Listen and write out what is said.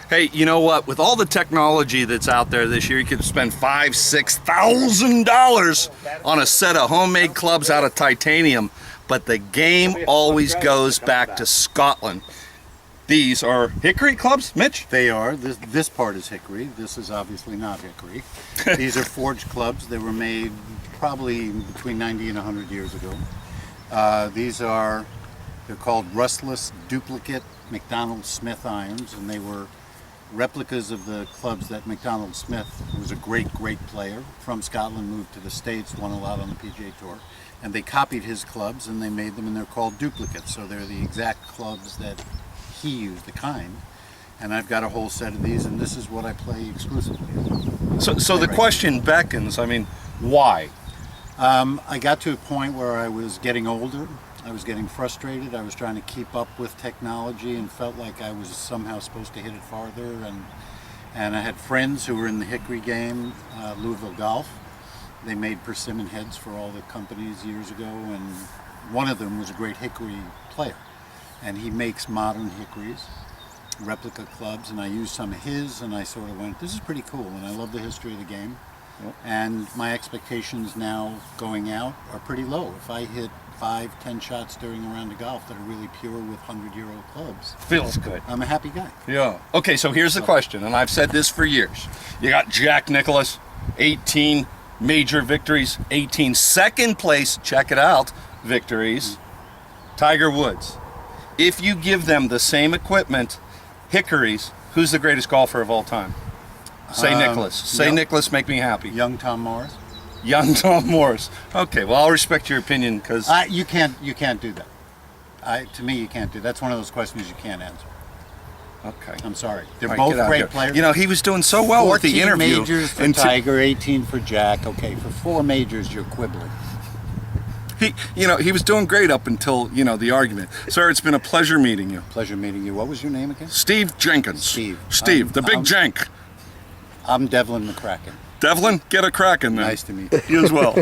Hey, you know what? With all the technology that's out there this year, you could spend $5,000–$6,000 on a set of homemade clubs out of titanium. But the game always goes back to Scotland. These are Hickory Clubs, Mitch? They are. This part is hickory. This is obviously not hickory. These are forged clubs. They were made probably between 90 and 100 years ago. They're called rustless duplicate McDonald Smith irons, and they were replicas of the clubs that McDonald Smith, who was a great player from Scotland, moved to the States, won a lot on the PGA Tour, and they copied his clubs and they made them, and they're called duplicates. So they're the exact clubs that he used, the kind. And I've got a whole set of these, and this is what I play exclusively. So the question beckons, I mean, why? I got to a point where I was getting older. I was getting frustrated. I was trying to keep up with technology and felt like I was somehow supposed to hit it farther. And I had friends who were in the hickory game, Louisville Golf. They made persimmon heads for all the companies years ago, and one of them was a great hickory player. And he makes modern hickories, replica clubs, and I used some of his, and I sort of went, this is pretty cool, and I love the history of the game. Yep. And my expectations now going out are pretty low. If I hit 5–10 shots during a round of golf that are really pure with 100-year-old clubs, Feels good. I'm a happy guy. Yeah. Okay, so here's the question, and I've said this for years. You got Jack Nicklaus, 18 major victories, 18 second place, check it out, victories. Tiger Woods. If you give them the same equipment, hickories, who's the greatest golfer of all time? Say Nicklaus. Say Nicklaus, make me happy. Young Tom Morris. Young Tom Morris. Okay, well, I'll respect your opinion because you can't do that. To me, you can't do. That's one of those questions you can't answer. Okay. I'm sorry. They're All right, both great here. players. You know, he was doing so well with the interview. 14 majors for Tiger, 18 for Jack. Okay, for 4 majors, you're quibbling. He was doing great up until, the argument. Sir, it's been a pleasure meeting you. Pleasure meeting you. What was your name again? Steve Jenkins. Steve, the big Jenk. I'm Devlin McCracken. Devlin, get a Kraken then. Nice to meet you. You as well.